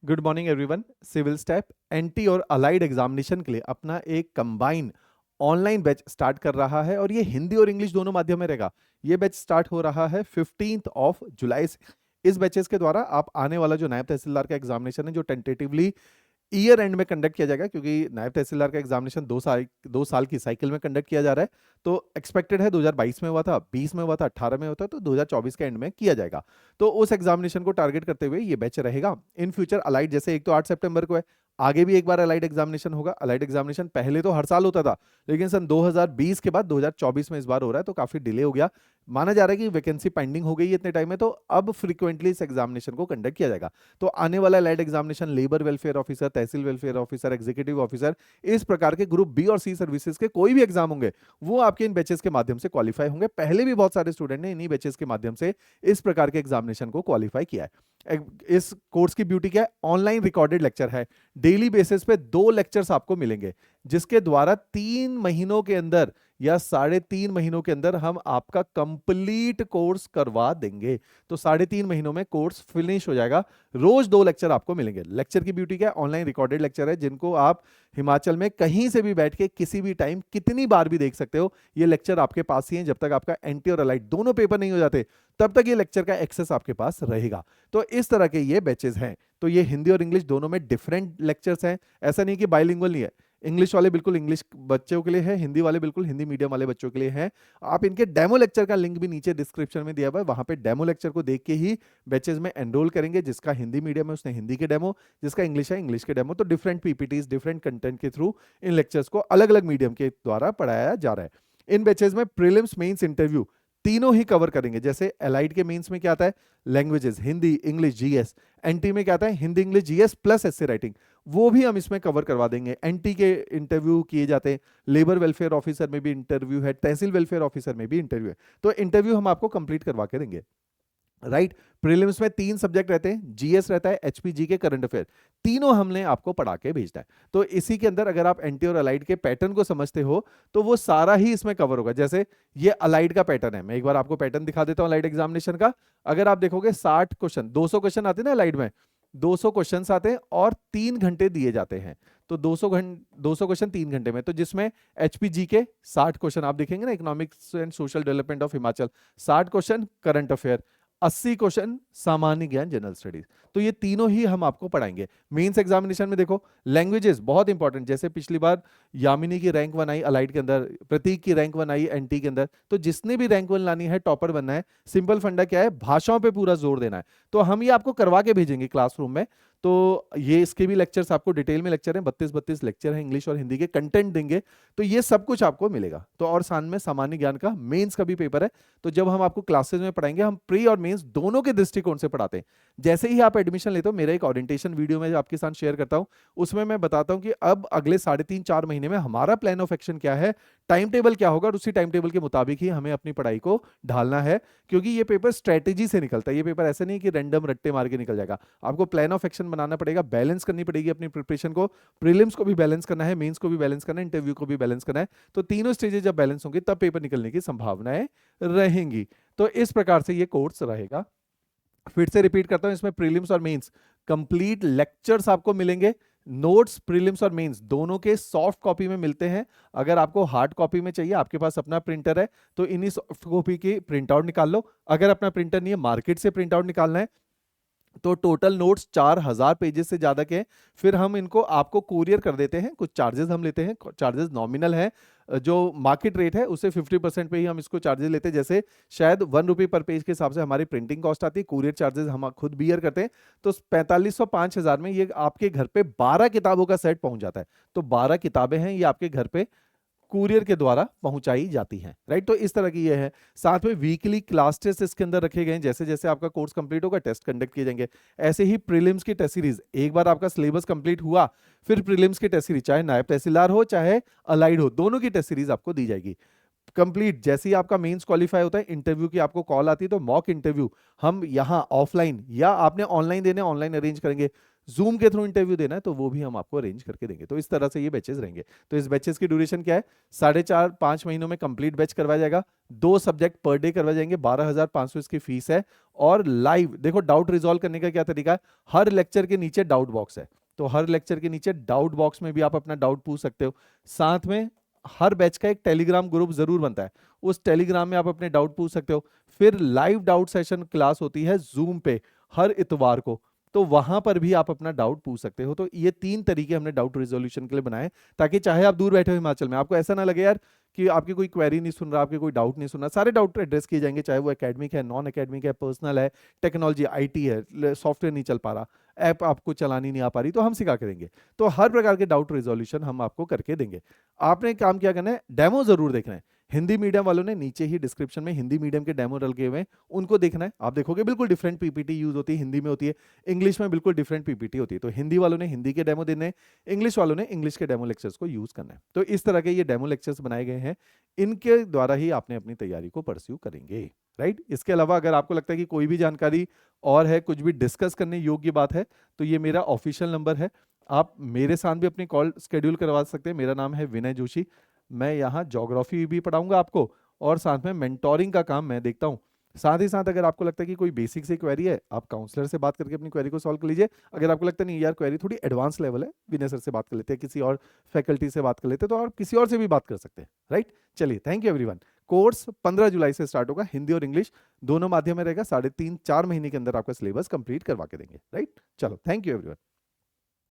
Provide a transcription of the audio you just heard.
Good morning everyone. Civil step anti और allied examination के लिए अपना एक कंबाइन ऑनलाइन बैच स्टार्ट कर रहा है और ये हिंदी और इंग्लिश दोनों माध्यम में रहेगा। ये बैच स्टार्ट हो रहा है 15 जुलाई से। इस बैचेस के द्वारा आप आने वाला जो नायब तहसीलदार का एग्जामिनेशन है जो टेंटेटिवली ईयर एंड में कंडक्ट किया जाएगा, क्योंकि नायब तहसीलदार का एग्जामिनेशन 2 साल की साइकिल में कंडक्ट किया जा रहा है। तो एक्सपेक्टेड है 2022 में हुआ था, 20 में हुआ था, 18 में होता, तो 2024 के एंड में किया जाएगा। तो उस एग्जामिनेशन को टारगेट करते हुए ये बैच रहेगा। इन फ्यूचर अलाइड, जैसे एक तो 8 सितंबर को है, आगे भी एक बार अलाइड एग्जामिनेशन होगा। अलाइड एग्जामिनेशन पहले तो हर साल होता था, लेकिन सन 2020 के बाद 2024 में इस बार हो रहा है, तो काफी डिले हो गया। माना जा रहा है कि वैकेंसी पेंडिंग हो गई है इतने टाइम में, तो अब फ्रीक्वेंटली इस एग्जामिनेशन को कंडक्ट किया जाएगा। तो आने वाला allied examination labour welfare officer, tehsil welfare officer, executive officer, इस प्रकार के ग्रुप बी और सी सर्विसेज के कोई भी एग्जाम होंगे वो आपके इन बैचेस के माध्यम से क्वालिफाई होंगे। पहले भी बहुत सारे स्टूडेंट ने इन्हीं बैचेस के माध्यम से इस प्रकार के एग्जामिनेशन को क्वालिफाई किया है। इस कोर्स की ब्यूटी क्या है? ऑनलाइन रिकॉर्डेड लेक्चर है। डेली बेसिस पे 2 लेक्चर्स आपको मिलेंगे, जिसके द्वारा 3 महीनों के अंदर या 3.5 महीनों के अंदर हम आपका कंप्लीट कोर्स करवा देंगे। तो 3.5 महीनों में कोर्स फिनिश हो जाएगा। रोज 2 लेक्चर आपको मिलेंगे। लेक्चर की ब्यूटी क्या है? ऑनलाइन रिकॉर्डेड लेक्चर है, जिनको आप हिमाचल में कहीं से भी बैठ के किसी भी टाइम कितनी बार भी देख सकते हो। ये लेक्चर आपके पास ही है, जब तक आपका एंटी और अलाइड दोनों पेपर नहीं हो जाते तब तक ये लेक्चर का एक्सेस आपके पास रहेगा। तो इस तरह के ये बैचेस हैं। तो ये हिंदी और इंग्लिश दोनों में डिफरेंट लेक्चर्स हैं। ऐसा नहीं कि बाइलिंगुअल नहीं है। इंग्लिश वाले बिल्कुल इंग्लिश बच्चों के लिए है, हिंदी वाले बिल्कुल हिंदी मीडियम वाले बच्चों के लिए हैं। आप इनके डेमो लेक्चर का लिंक भी नीचे डिस्क्रिप्शन में दिया हुआ है, वहां पे डेमो लेक्चर को देख के ही बैचेज में एनरोल करेंगे। जिसका हिंदी मीडियम है उसने हिंदी के डेमो, जिसका इंग्लिश है इंग्लिश के डेमो। तो डिफरेंट पीपीटीज, डिफरेंट कंटेंट के थ्रू इन लेक्चर्स को अलग अलग मीडियम के द्वारा पढ़ाया जा रहा है। इन बैचेज में प्रीलिम्स, मेंस, इंटरव्यू तीनों ही कवर करेंगे। जैसे एलाइड के मेंस में क्या आता है? Languages, Hindi, English, GS. NT में क्या आता है? Hindi, English, GS plus essay writing. वो भी हम इसमें कवर करवा देंगे। एनटी के इंटरव्यू किए जाते हैं, लेबर वेलफेयर ऑफिसर में भी इंटरव्यू है, तहसील वेलफेयर ऑफिसर में भी इंटरव्यू है। तो इंटरव्यू हम आपको कंप्लीट करवा के देंगे। राइट। प्रीलिम्स में 3 सब्जेक्ट रहते हैं, जीएस रहता है, एचपीजी के करंट अफेयर। तीनों हमने आपको पढ़ा के भेजना है। तो इसी के अंदर अगर आप एंटी और अलाइड के पैटर्न को समझते हो तो वो सारा ही इसमें कवर होगा। जैसे ये अलाइड का पैटर्न है, मैं एक बार आपको पैटर्न दिखा देता हूं अलाइड एग्जामिनेशन का। अगर आप देखोगे 60 क्वेश्चन, 200 क्वेश्चन आते हैं ना अलाइड में, 200 क्वेश्चन आते हैं और 3 घंटे दिए जाते हैं। तो 200 क्वेश्चन 3 घंटे में, तो जिसमें एचपीजी के 60 क्वेश्चन आप देखेंगे ना, economics and social development of Himachal, 60 question current affair, 80 question सामान्य ज्ञान जनरल स्टडीज। तो ये तीनों ही हम आपको पढ़ाएंगे। मेंस एग्जामिनेशन में देखो लैंग्वेजेस बहुत इंपॉर्टेंट। जैसे पिछली बार यामिनी की रैंक 1 आई अलाइड के अंदर, प्रतीक की रैंक 1 आई एनटी के अंदर। तो जिसने भी रैंक 1 लानी है, टॉपर बनना है, सिंपल फंडा क्या है? भाषाओं पे पूरा जोर देना है। तो हम ये आपको करवा के भेजेंगे क्लासरूम में। तो ये इसके भी लेक्चर्स आपको डिटेल में लेक्चर हैं, 32 लेक्चर हैं इंग्लिश और हिंदी के, कंटेंट देंगे। तो ये सब कुछ आपको मिलेगा। तो और साथ में सामान्य ज्ञान का मेंस का भी पेपर है। तो जब हम आपको क्लासेस में पढ़ाएंगे, हम प्री और मेंस दोनों के दृष्टिकोण से पढ़ाते हैं। जैसे ही आप एडमिशन लेते हो, मेरा एक ओरिएंटेशन वीडियो में आपके साथ शेयर करता हूं, उसमें मैं बताता हूं कि अब अगले 3.5-4 महीने में हमारा प्लान ऑफ एक्शन क्या है, टाइम टेबल क्या होगा, और उसी टाइम टेबल के मुताबिक ही हमें अपनी पढ़ाई को ढालना है। क्योंकि ये पेपर स्ट्रेटेजी से निकलता है। ये पेपर ऐसे नहीं कि रैंडम रट्टे मार के निकल जाएगा। आपको प्लान ऑफ एक्शन बनाना पड़ेगा, बैलेंस करनी पड़ेगी अपनी प्रिपरेशन को। प्रीलिम्स को भी बैलेंस करना है, मेंस को भी बैलेंस करना है, इंटरव्यू को भी बैलेंस करना है। तो तीनों स्टेजेस जब बैलेंस होंगे तब पेपर निकलने की संभावनाएं रहेंगी। तो इस प्रकार से ये कोर्स रहेगा। फिर से रिपीट करता हूं, इसमें प्रीलिम्स और मेंस कंप्लीट लेक्चर्स आपको मिलेंगे। नोट्स प्रीलिम्स और मेंस दोनों के सॉफ्ट कॉपी में मिलते हैं। अगर आपको हार्ड कॉपी में चाहिए, आपके पास अपना प्रिंटर है, तो इन्हीं सॉफ्ट कॉपी की प्रिंट आउट निकाल लो। अगर अपना प्रिंटर नहीं है, मार्केट से प्रिंट आउट निकालना है। तो टोटल नोट्स 4000 पेजेस से ज्यादा के हैं। फिर हम इनको आपको कुरियर कर देते हैं। कुछ चार्जेस हम लेते हैं, चार्जेस नॉमिनल है। जो मार्केट रेट है उससे 50% पे ही हम इसको चार्जेस लेते हैं। जैसे शायद 1 रुपये पर पेज के हिसाब से हमारी प्रिंटिंग कॉस्ट आती है, कुरियर चार्जेस हम खुद बियर करते हैं। तो 4500 5000 में ये आपके घर पे 12 किताबों का सेट पहुंच जाता है। तो 12 किताबें हैं, ये आपके घर पे कुरियर के द्वारा पहुंचाई जाती हैं। राइट। तो इस तरह की ये है। साथ में वीकली क्लास टेस्ट इसके अंदर रखे गए हैं। जैसे जैसे आपका कोर्स कंप्लीट होगा, टेस्ट कंडक्ट किए जाएंगे। ऐसे ही प्रीलिम्स की टेस्ट सीरीज, एक बार आपका सिलेबस कंप्लीट हुआ, फिर प्रीलिम्स की टेस्ट सीरीज, चाहे नायब तहसीलदार हो चाहे अलाइड हो, दोनों की टेस्ट सीरीज आपको दी जाएगी। कंप्लीट जैसे ही आपका मेंस क्वालिफाई होता है, इंटरव्यू की आपको कॉल आती है, तो मॉक इंटरव्यू हम यहाँ ऑफलाइन या आपने ऑनलाइन देने, ऑनलाइन अरेंज करेंगे, जूम के थ्रू इंटरव्यू देना है तो वो भी हम आपको अरेंज करके देंगे। तो इस तरह से ये बैचेस रहेंगे। तो इस बैचेस की ड्यूरेशन क्या है, 4.5-5 महीनों में कंप्लीट बैच करवाया जाएगा, 2 सब्जेक्ट पर डे करवाए जाएंगे, 12,500 इसकी फीस है। और लाइव देखो, डाउट रिजॉल्व करने का क्या तरीका है, हर लेक्चर के नीचे डाउट बॉक्स है, तो हर लेक्चर के नीचे डाउट बॉक्स में भी आप अपना डाउट पूछ सकते हो। साथ में हर बैच का एक टेलीग्राम ग्रुप जरूर बनता है, उस टेलीग्राम में आप अपने डाउट पूछ सकते हो। फिर लाइव डाउट सेशन क्लास होती है जूम पे हर इतवार को, तो वहां पर भी आप अपना डाउट पूछ सकते हो। तो ये 3 तरीके हमने डाउट रिजोल्यूशन के लिए बनाए, ताकि चाहे आप दूर बैठे हो हिमाचल में, आपको ऐसा ना लगे यार कि आपकी कोई क्वेरी नहीं सुन रहा, आपके कोई डाउट नहीं सुन रहा, सारे डाउट एड्रेस किए जाएंगे, चाहे वो एकेडमिक है, नॉन एकेडमिक है, पर्सनल है, टेक्नोलॉजी आईटी है, सॉफ्टवेयर नहीं चल पा रहा, ऐप आपको चलानी नहीं आ पा रही, तो हम सिखा के देंगे। तो हर प्रकार के डाउट रिजोल्यूशन हम आपको करके देंगे। आपने काम क्या करना है, डेमो जरूर देखना है। हिंदी मीडियम वालों ने नीचे ही डिस्क्रिप्शन में हिंदी मीडियम के डेमो डल गए हुए हैं, उनको देखना है। आप देखोगे बिल्कुल डिफरेंट पीपीटी यूज होती है, हिंदी में होती है, इंग्लिश में बिल्कुल डिफरेंट पीपीटी होती है। तो हिंदी वालों ने हिंदी के डेमो देने, इंग्लिश वालों ने इंग्लिश के डेमो लेक्चर्स को यूज करना है। तो इस तरह के ये डेमो लेक्चर्स बनाए गए हैं, इनके द्वारा ही आपने अपनी तैयारी को परस्यू करेंगे, राइट। इसके अलावा अगर आपको लगता है कि कोई भी जानकारी और है, कुछ भी डिस्कस करने योग्य बात है, तो ये मेरा ऑफिशियल नंबर है, आप मेरे साथ भी अपनी कॉल शेड्यूल करवा सकते हैं। मेरा नाम है विनय जोशी, मैं यहाँ ज्योग्राफी भी पढ़ाऊंगा आपको, और साथ में मेंटोरिंग का काम मैं देखता हूँ। साथ ही साथ अगर आपको लगता है कि कोई बेसिक से क्वेरी है, आप काउंसलर से बात करके अपनी क्वेरी को सॉल्व कर लीजिए। अगर आपको लगता है नहीं यार क्वेरी थोड़ी एडवांस लेवल है, विनय सर से बात कर लेते हैं, किसी और फैकल्टी से बात कर लेते हैं, तो आप किसी और से भी बात कर सकते हैं, राइट। चलिए, थैंक यू एवरीवन। कोर्स 15 जुलाई से स्टार्ट होगा, हिंदी और इंग्लिश दोनों माध्यम में रहेगा, 3.5-4 महीने के अंदर आपका सिलेबस कंप्लीट करवा के देंगे, राइट। चलो, थैंक यू एवरीवन।